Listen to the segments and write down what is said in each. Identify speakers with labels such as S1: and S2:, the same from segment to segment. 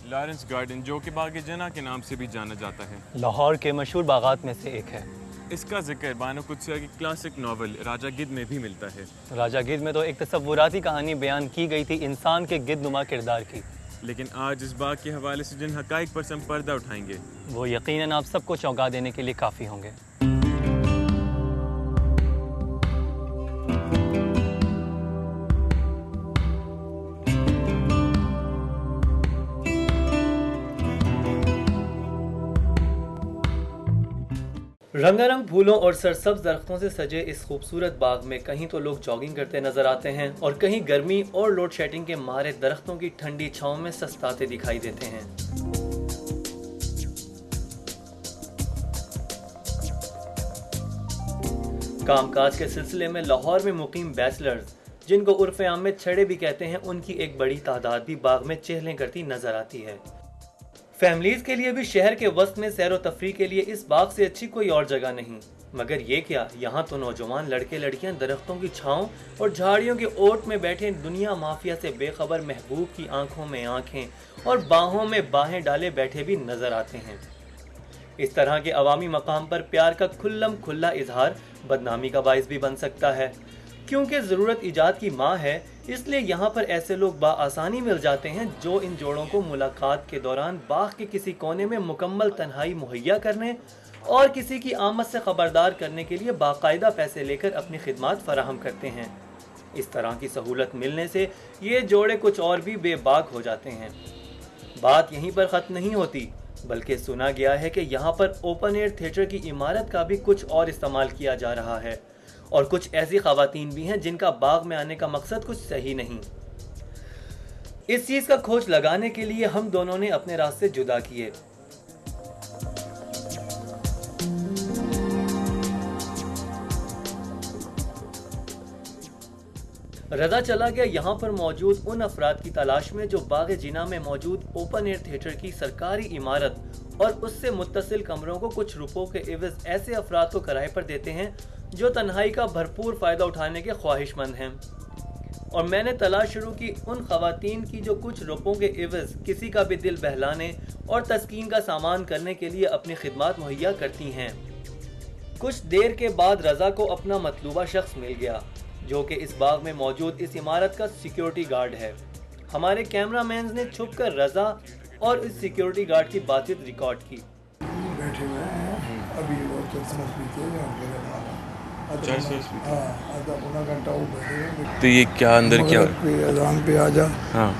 S1: Lawrence garden, जो कि बाग जना के नाम से भी जाना जाता है,
S2: लाहौर के मशहूर बागात में से एक है।
S1: इसका जिक्र बानो कुदसिया की क्लासिक नावल राजा गिद्ध में भी मिलता है।
S2: राजा गिद्ध में तो एक तसव्वुराती कहानी बयान की गई थी इंसान के गिद्धनुमा किरदार की।
S1: लेकिन आज इस बाग के हवाले से जिन हकाइक पर हम पर्दा उठाएंगे
S2: वो यकीनन आप सबको चौंका देने के लिए काफ़ी होंगे। रंगारंग फूलों और सरसब्ज दरख्तों से सजे इस खूबसूरत बाग में कहीं तो लोग जॉगिंग करते नजर आते हैं और कहीं गर्मी और लोड शेडिंग के मारे दरख्तों की ठंडी छांव में सस्ताते दिखाई देते हैं। कामकाज के सिलसिले में लाहौर में मुकीम बैचलर्स, जिनको उर्फ़े आम में छड़े भी कहते हैं, उनकी एक बड़ी तादाद भी बाग में चहलें करती नजर आती है। फैमिलीज के लिए भी शहर के वस्त में सैर व तफरी के लिए इस बाग से अच्छी कोई और जगह नहीं। मगर ये क्या, यहाँ तो नौजवान लड़के लड़कियां दरख्तों की छांव और झाड़ियों के ओट में बैठे दुनिया माफिया से बेखबर महबूब की आंखों में आंखें और बाहों में बाहें डाले बैठे भी नजर आते हैं। इस तरह के अवामी मकाम पर प्यार का खुल्लम खुल्ला इजहार बदनामी का बाइस भी बन सकता है। क्योंकि ज़रूरत ईजाद की माँ है, इसलिए यहाँ पर ऐसे लोग बाआसानी मिल जाते हैं जो इन जोड़ों को मुलाकात के दौरान बाग के किसी कोने में मुकम्मल तन्हाई मुहैया करने और किसी की आमद से खबरदार करने के लिए बाकायदा पैसे लेकर अपनी खिदमात फराहम करते हैं। इस तरह की सहूलत मिलने से ये जोड़े कुछ और भी बेबाक हो जाते हैं। बात यहीं पर ख़त्म नहीं होती, बल्कि सुना गया है कि यहाँ पर ओपन एयर थिएटर की इमारत का भी कुछ और इस्तेमाल किया जा रहा है और कुछ ऐसी खवातीन भी हैं जिनका बाग में आने का मकसद कुछ सही नहीं। इस चीज का खोज लगाने के लिए हम दोनों ने अपने रास्ते जुदा किए। रजा चला गया यहाँ पर मौजूद उन अफराद की तलाश में जो बाग जिना में मौजूद ओपन एयर थिएटर की सरकारी इमारत और उससे मुत्तसिल कमरों को कुछ रुपयों के एवज ऐसे अफराद को किराए पर देते हैं जो तन्हाई का भरपूर फ़ायदा उठाने के ख्वाहिशमंद हैं। और मैंने तलाश शुरू की उन खवातीन की जो कुछ रुपयों के एवज किसी का भी दिल बहलाने और तस्कीन का सामान करने के लिए अपनी खिदमत मुहैया करती हैं। कुछ देर के बाद रजा को अपना मतलूबा शख्स मिल गया, जो कि इस बाग में मौजूद इस इमारत का सिक्योरिटी गार्ड है। हमारे कैमरामैन ने छुपकर रजा और इस सिक्योरिटी गार्ड की बातचीत रिकॉर्ड की।
S3: बैठे हुए हैं अभी वो आधा पौना घंटा वो बैठे हैं।
S1: तो ये क्या अंदर क्या
S3: अजान पे आ जा,
S1: हाँ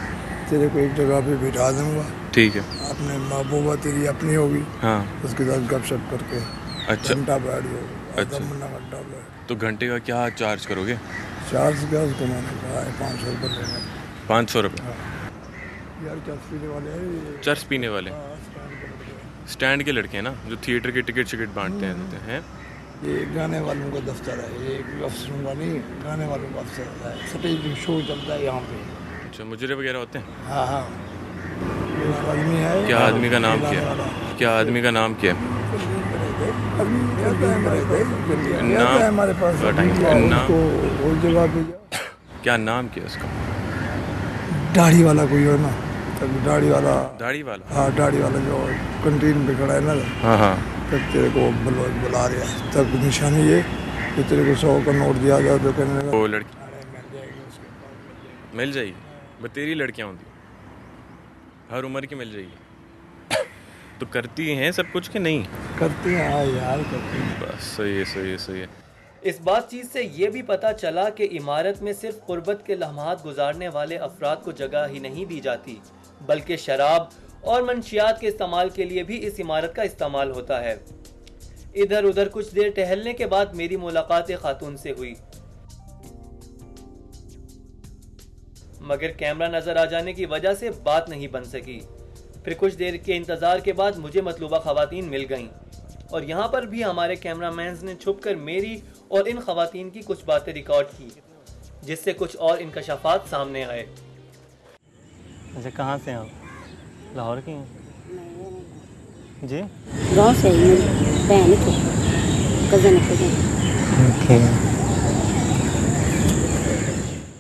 S3: तेरे को एक जगह पे बिठा दूंगा,
S1: ठीक है,
S3: अपने महबूबा तेरी अपनी होगी,
S1: हाँ
S3: उसके साथ गपशप करके
S1: अच्छा
S3: घंटा बैठ जाओ,
S1: अच्छा।
S3: आधा पौना घंटा बैठ।
S1: तो घंटे का क्या चार्ज करोगे?
S3: चार्ज क्या उसको मैंने कहा है 500 रुपये लेना।
S1: 500 रुपये?
S3: यार चर्च पीने वाले हैं,
S1: चर्च पीने वाले स्टैंड के लड़के हैं ना, जो थिएटर के टिकट बांटते हैं।
S3: ये गाने वालों का दफ्तर है, ये अफसरों का नहीं, गाने वालों का अफसर है। स्टेज शो चलता है यहाँ पे।
S1: अच्छा, मुजरे वगैरह होते हैं?
S3: हाँ हाँ, आदमी है।
S1: क्या आदमी का नाम क्या है? क्या आदमी का नाम क्या है? नाम
S3: हमारे पास उस जगह पे
S1: क्या नाम क्या उसका?
S3: दाढ़ी वाला कोई हो ना, दाढ़ी वाला।
S1: हाँ,
S3: दाढ़ी वाला जो कंटीन पे खड़ा है ना,
S1: हाँ हाँ,
S3: तब तेरे को बुला रहा है। तब निशानी ये कि तेरे को 100 का नोट दिया जाए तो कहने लगा
S1: वो लड़की मिल जाएगी। बस तेरी लड़कियाँ होंगी, हर उम्र की मिल जाएगी। तो करती हैं सब कुछ कि नहीं?
S3: करती हैं। हाँ यार करती हैं।
S1: बस सही है।
S2: इस बातचीत से ये भी पता चला कि इमारत में सिर्फ कुर्बत के लम्हात गुजारने वाले अफराद को जगह ही नहीं दी जाती, बल्कि शराब और मंशियात के इस्तेमाल के लिए भी इस इमारत का इस्तेमाल होता है। इधर उधर कुछ देर टहलने के बाद मेरी मुलाकात एक खातून से हुई, मगर कैमरा नजर आ जाने की वजह से बात नहीं बन सकी। फिर कुछ देर के इंतजार के बाद मुझे मतलूबा खवातीन मिल गईं और यहाँ पर भी हमारे कैमरामैन ने छुपकर मेरी और इन खवातीन की कुछ बातें रिकॉर्ड की, जिससे कुछ और इंकशाफात सामने आए। अच्छा, कहाँ से हैं आप? लाहौर की हैं जी?
S4: गाँव से ही बहन की कज़न।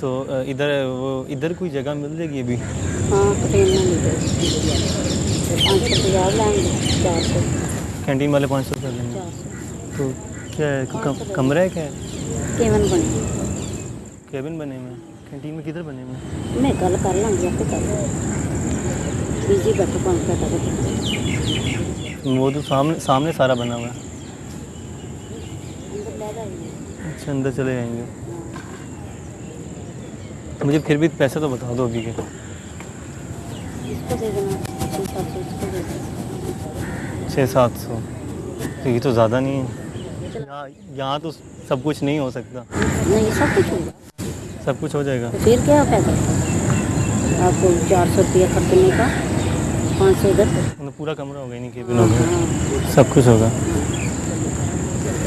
S2: तो इधर कोई जगह मिल जाएगी अभी?
S4: हाँ, पटेल 550 लेंगे, 400,
S2: कैंटीन वाले 500 रुपये लेंगे।
S4: 400
S2: तो क्या है, कमरा है क्या है?
S4: केवन बने।
S2: केबिन बने हुए हैं? कैंटीन में किधर बने हुए हैं?
S4: मैं गल कर लूँगी आपे कर बिजी बैठो 5 मिनट
S2: वो तो सामने सारा बना हुआ है।
S4: अंदर ले जाइए।
S2: अच्छा, अंदर चले जाएंगे। मुझे फिर भी पैसे तो बता दो अभी के।
S4: इसको दे देना 600-700, इसको दे देना।
S2: 600-700 तो ये तो ज़्यादा नहीं है। यहाँ तो सब कुछ नहीं हो सकता।
S4: नहीं सब कुछ होगा,
S2: सब कुछ हो जाएगा।
S4: तो फिर क्या फायदा आपको 400 रुपया खर्चने का, 500 इधर।
S2: मतलब पूरा कमरा होगा ही नहीं, केबिन होगा,
S4: हाँ,
S2: सब कुछ होगा।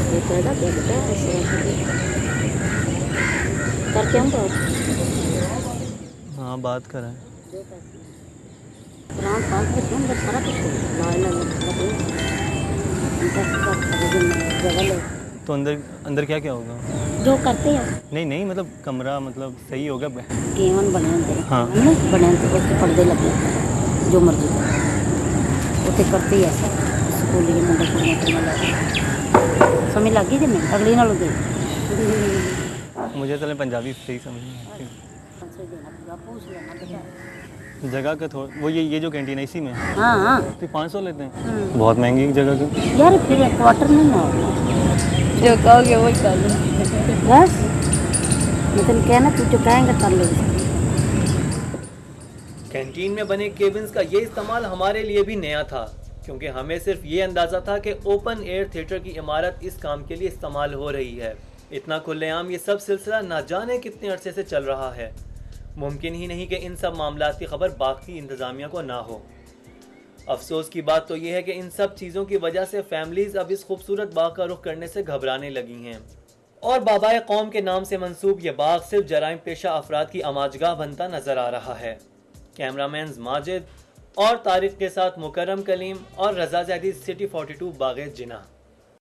S4: ये फायदा क्या बेटा ऐसे करके हम बात
S2: हाँ, बात करें।
S4: राम 5 के अंदर सारा कुछ होगा, जगह
S2: तो अंदर क्या क्या होगा?
S4: जो करते हैं
S2: नहीं मतलब कमरा मतलब सही होगा।
S4: केवन बने होंगे।
S2: हाँ।
S4: बने होंगे उसके पर्दे लगे, जो मर्जी उसे करते ही ऐसा स्कूल के मुंडे कुड़ियाँ समझ लग गई नहीं अगली ना लगे।
S2: मुझे चले पंजाबी सही समझ नहीं आती।
S4: पूछ लेना बेटा।
S2: जगह का थोड़ा वो ये जो कैंटीन है इसी में
S4: हाँ हाँ
S2: तो 500 लेते हैं। बहुत महंगी जगह की।
S4: यार फिर क्वार्टर नहीं ना जो कहोगे वो कर लो बस। मैं तुम कहना तू जो कहेंगे कर लो।
S2: कैंटीन में बने केबिन्स का ये इस्तेमाल हमारे लिए भी नया था, क्योंकि हमें सिर्फ ये अंदाज़ा था कि ओपन एयर थिएटर की इमारत इस काम के लिए इस्तेमाल हो रही है। इतना खुलेआम ये सब सिलसिला ना जाने कितने अरसे से चल रहा है। मुमकिन ही नहीं कि इन सब मामलात की खबर बाकी इंतज़ामिया को ना हो। अफसोस की बात तो यह है कि इन सब चीज़ों की वजह से फैमिलीज़ अब इस खूबसूरत बाग का रुख करने से घबराने लगी हैं और बाबाए कौम के नाम से मंसूब ये बाग सिर्फ जराइम पेशा अफराद की आमाजगाह बनता नजर आ रहा है। कैमरामैन माजिद और तारिक के साथ मुकर्रम कलीम और रजा ज़ैदी, सिटी 42 बाग़े जिना।